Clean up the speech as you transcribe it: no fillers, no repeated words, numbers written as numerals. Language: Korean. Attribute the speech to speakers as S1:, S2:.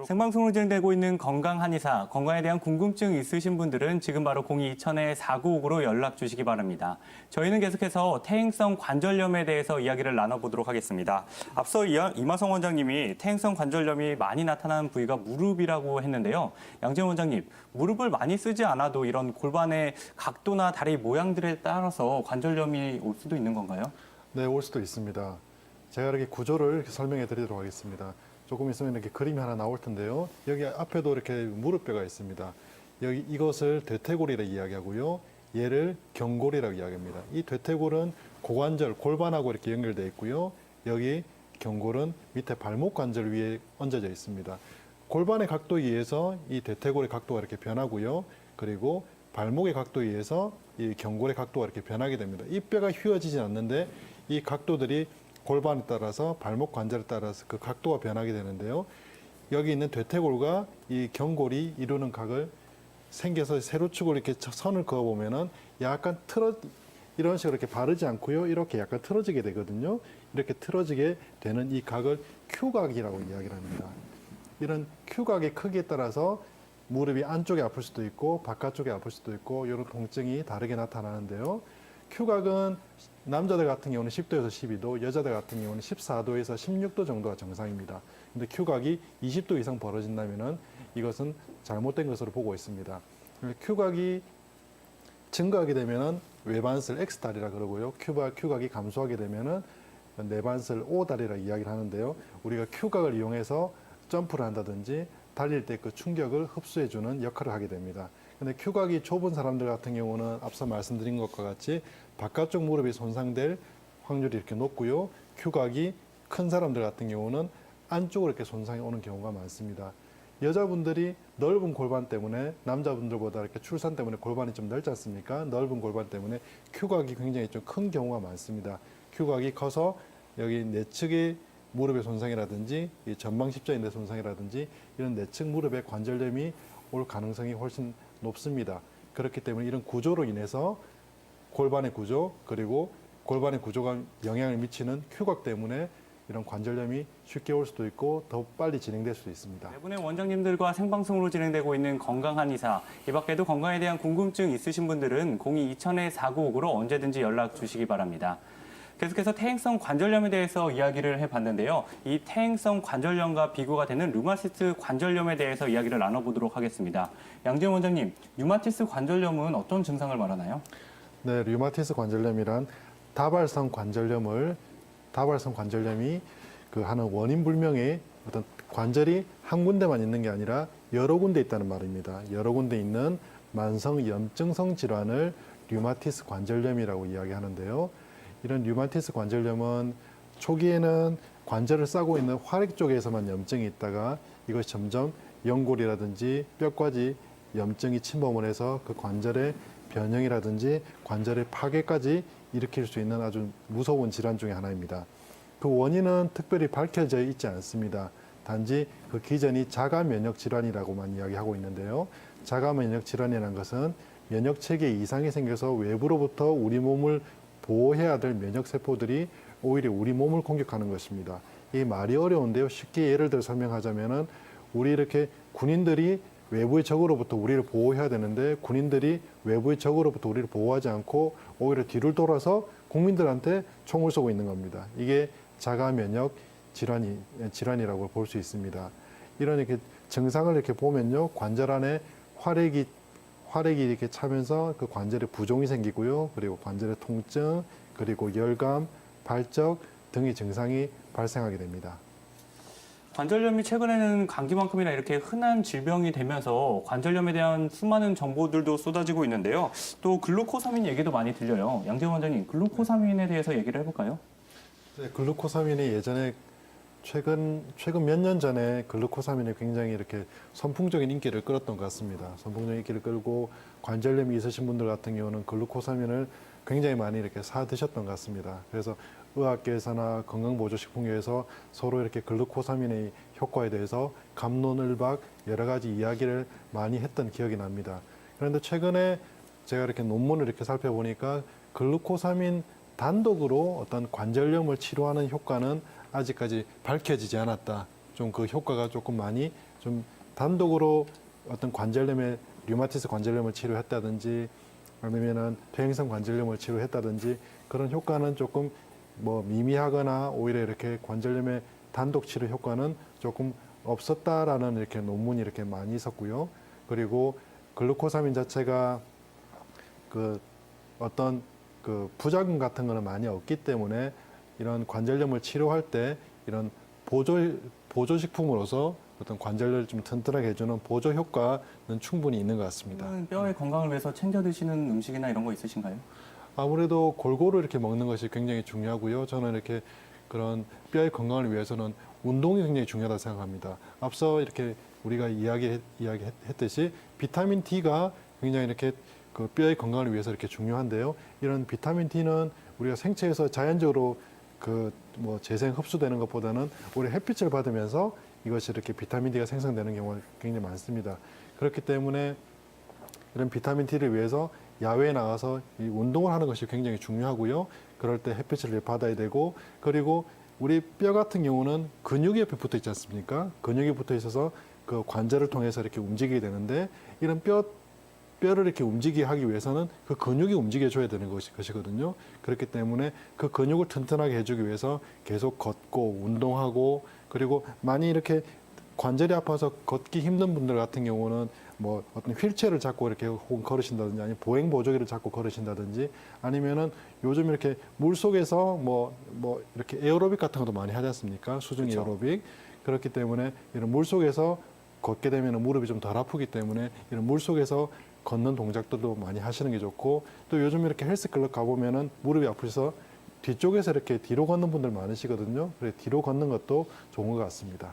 S1: 생방송으로 진행되고 있는 건강 한의사, 건강에 대한 궁금증 있으신 분들은 지금 바로 02-2000-4959로 연락 주시기 바랍니다. 저희는 계속해서 퇴행성 관절염에 대해서 이야기를 나눠보도록 하겠습니다. 앞서 이마성 원장님이 퇴행성 관절염이 많이 나타나는 부위가 무릎이라고 했는데요. 양재원 원장님, 무릎을 많이 쓰지 않아도 이런 골반의 각도나 다리 모양들에 따라서 관절염이 올 수도 있는 건가요?
S2: 네, 올 수도 있습니다. 제가 이렇게 구조를 이렇게 설명해 드리도록 하겠습니다. 조금 있으면 이렇게 그림이 하나 나올 텐데요. 여기 앞에도 이렇게 무릎뼈가 있습니다. 여기 이것을 대퇴골이라고 이야기하고요. 얘를 경골이라고 이야기합니다. 이 대퇴골은 고관절, 골반하고 이렇게 연결되어 있고요. 여기 경골은 밑에 발목 관절 위에 얹어져 있습니다. 골반의 각도에 의해서 이 대퇴골의 각도가 이렇게 변하고요. 그리고 발목의 각도에 의해서 이 경골의 각도가 이렇게 변하게 됩니다. 이 뼈가 휘어지진 않는데 이 각도들이 골반에 따라서 발목 관절에 따라서 그 각도가 변하게 되는데요. 여기 있는 대퇴골과 이 경골이 이루는 각을 생겨서 세로축으로 이렇게 선을 그어보면은 약간 이런 식으로 이렇게 바르지 않고요. 이렇게 약간 틀어지게 되거든요. 이렇게 틀어지게 되는 이 각을 Q각이라고 이야기를 합니다. 이런 Q각의 크기에 따라서 무릎이 안쪽에 아플 수도 있고 바깥쪽에 아플 수도 있고 이런 통증이 다르게 나타나는데요. Q각은 남자들 같은 경우는 10도에서 12도, 여자들 같은 경우는 14도에서 16도 정도가 정상입니다. 근데 Q각이 20도 이상 벌어진다면은 이것은 잘못된 것으로 보고 있습니다. Q각이 증가하게 되면은 외반슬 X다리라 그러고요. Q각이 감소하게 되면은 내반슬 O다리라 이야기를 하는데요. 우리가 Q각을 이용해서 점프를 한다든지 달릴 때 그 충격을 흡수해주는 역할을 하게 됩니다. 근데 Q각이 좁은 사람들 같은 경우는 앞서 말씀드린 것과 같이 바깥쪽 무릎이 손상될 확률이 이렇게 높고요. Q각이 큰 사람들 같은 경우는 안쪽으로 이렇게 손상이 오는 경우가 많습니다. 여자분들이 넓은 골반 때문에 남자분들보다 이렇게 출산 때문에 골반이 좀 넓지 않습니까? 넓은 골반 때문에 Q각이 굉장히 좀 큰 경우가 많습니다. Q각이 커서 여기 내측의 무릎의 손상이라든지 이 전방 십자인대 손상이라든지 이런 내측 무릎의 관절염이 올 가능성이 훨씬 높습니다. 그렇기 때문에 이런 구조로 인해서 골반의 구조 그리고 골반의 구조가 영향을 미치는 Q각 때문에 이런 관절염이 쉽게 올 수도 있고 더 빨리 진행될 수도 있습니다.
S1: 네 분의 원장님들과 생방송으로 진행되고 있는 건강 한의사, 이 밖에도 건강에 대한 궁금증 있으신 분들은 02-2000-4959로 언제든지 연락 주시기 바랍니다. 계속해서 퇴행성 관절염에 대해서 이야기를 해봤는데요. 이 퇴행성 관절염과 비교가 되는 류마티스 관절염에 대해서 이야기를 나눠보도록 하겠습니다. 양재원 원장님, 류마티스 관절염은 어떤 증상을 말하나요?
S2: 네, 류마티스 관절염이란 다발성 관절염이 그 하는 원인 불명의 어떤 관절이 한 군데만 있는 게 아니라 여러 군데 있다는 말입니다. 여러 군데 있는 만성 염증성 질환을 류마티스 관절염이라고 이야기하는데요. 이런 류마티스 관절염은 초기에는 관절을 싸고 있는 활액 쪽에서만 염증이 있다가 이것이 점점 연골이라든지 뼈까지 염증이 침범을 해서 그 관절의 변형이라든지 관절의 파괴까지 일으킬 수 있는 아주 무서운 질환 중에 하나입니다. 그 원인은 특별히 밝혀져 있지 않습니다. 단지 그 기전이 자가 면역 질환이라고만 이야기하고 있는데요. 자가 면역 질환이라는 것은 면역 체계에 이상이 생겨서 외부로부터 우리 몸을 보호해야 될 면역 세포들이 오히려 우리 몸을 공격하는 것입니다. 이 말이 어려운데요. 쉽게 예를 들어 설명하자면은 우리 이렇게 군인들이 외부의 적으로부터 우리를 보호해야 되는데 군인들이 외부의 적으로부터 우리를 보호하지 않고 오히려 뒤를 돌아서 국민들한테 총을 쏘고 있는 겁니다. 이게 자가 면역 질환이라고 볼 수 있습니다. 이런 이렇게 증상을 이렇게 보면요. 관절 안에 활액이 이렇게 차면서 그 관절에 부종이 생기고요. 그리고 관절의 통증, 그리고 열감, 발적 등의 증상이 발생하게 됩니다.
S1: 관절염이 최근에는 감기만큼이나 이렇게 흔한 질병이 되면서 관절염에 대한 수많은 정보들도 쏟아지고 있는데요. 또 글루코사민 얘기도 많이 들려요. 양재원 원장님, 글루코사민에 대해서 얘기를 해볼까요?
S2: 네, 글루코사민이 예전에 최근 몇 년 전에 글루코사민이 굉장히 이렇게 선풍적인 인기를 끌었던 것 같습니다. 선풍적인 인기를 끌고 관절염이 있으신 분들 같은 경우는 글루코사민을 굉장히 많이 이렇게 사 드셨던 것 같습니다. 그래서 의학계에서나 건강보조식품계에서 서로 이렇게 글루코사민의 효과에 대해서 갑론을박 여러 가지 이야기를 많이 했던 기억이 납니다. 그런데 최근에 제가 이렇게 논문을 이렇게 살펴보니까 글루코사민 단독으로 어떤 관절염을 치료하는 효과는 아직까지 밝혀지지 않았다. 좀 그 효과가 조금 많이 좀 단독으로 어떤 관절염에 류마티스 관절염을 치료했다든지 아니면은 퇴행성 관절염을 치료했다든지 그런 효과는 조금 뭐 미미하거나 오히려 이렇게 관절염의 단독 치료 효과는 조금 없었다라는 이렇게 논문이 이렇게 많이 있었고요. 그리고 글루코사민 자체가 그 어떤 그 부작용 같은 거는 많이 없기 때문에 이런 관절염을 치료할 때 이런 보조식품으로서 어떤 관절을 좀 튼튼하게 해주는 보조 효과는 충분히 있는 것 같습니다.
S1: 뼈의 건강을 위해서 챙겨 드시는 음식이나 이런 거 있으신가요?
S2: 아무래도 골고루 이렇게 먹는 것이 굉장히 중요하고요. 저는 이렇게 그런 뼈의 건강을 위해서는 운동이 굉장히 중요하다고 생각합니다. 앞서 이렇게 우리가 이야기했듯이 비타민 D가 굉장히 이렇게 그 뼈의 건강을 위해서 이렇게 중요한데요. 이런 비타민 D는 우리가 생체에서 자연적으로 그 뭐 재생 흡수되는 것보다는 우리 햇빛을 받으면서 이것이 이렇게 비타민 D가 생성되는 경우가 굉장히 많습니다. 그렇기 때문에 이런 비타민 D를 위해서 야외에 나가서 이 운동을 하는 것이 굉장히 중요하고요. 그럴 때 햇빛을 받아야 되고 그리고 우리 뼈 같은 경우는 근육이 옆에 붙어 있지 않습니까? 근육이 붙어 있어서 그 관절을 통해서 이렇게 움직이게 되는데 이런 뼈를 이렇게 움직이게 하기 위해서는 그 근육이 움직여줘야 되는 것이거든요. 그렇기 때문에 그 근육을 튼튼하게 해주기 위해서 계속 걷고 운동하고 그리고 많이 이렇게 관절이 아파서 걷기 힘든 분들 같은 경우는 뭐 어떤 휠체어를 잡고 이렇게 혹은 걸으신다든지 아니면 보행 보조기를 잡고 걸으신다든지 아니면은 요즘 이렇게 물 속에서 뭐 이렇게 에어로빅 같은 것도 많이 하지 않습니까? 수중
S1: 그렇죠.
S2: 에어로빅. 그렇기 때문에 이런 물 속에서 걷게 되면 무릎이 좀 덜 아프기 때문에 이런 물 속에서 걷는 동작들도 많이 하시는 게 좋고 또 요즘 이렇게 헬스클럽 가보면은 무릎이 아프셔서 뒤쪽에서 이렇게 뒤로 걷는 분들 많으시거든요. 그래서 뒤로 걷는 것도 좋은 것 같습니다.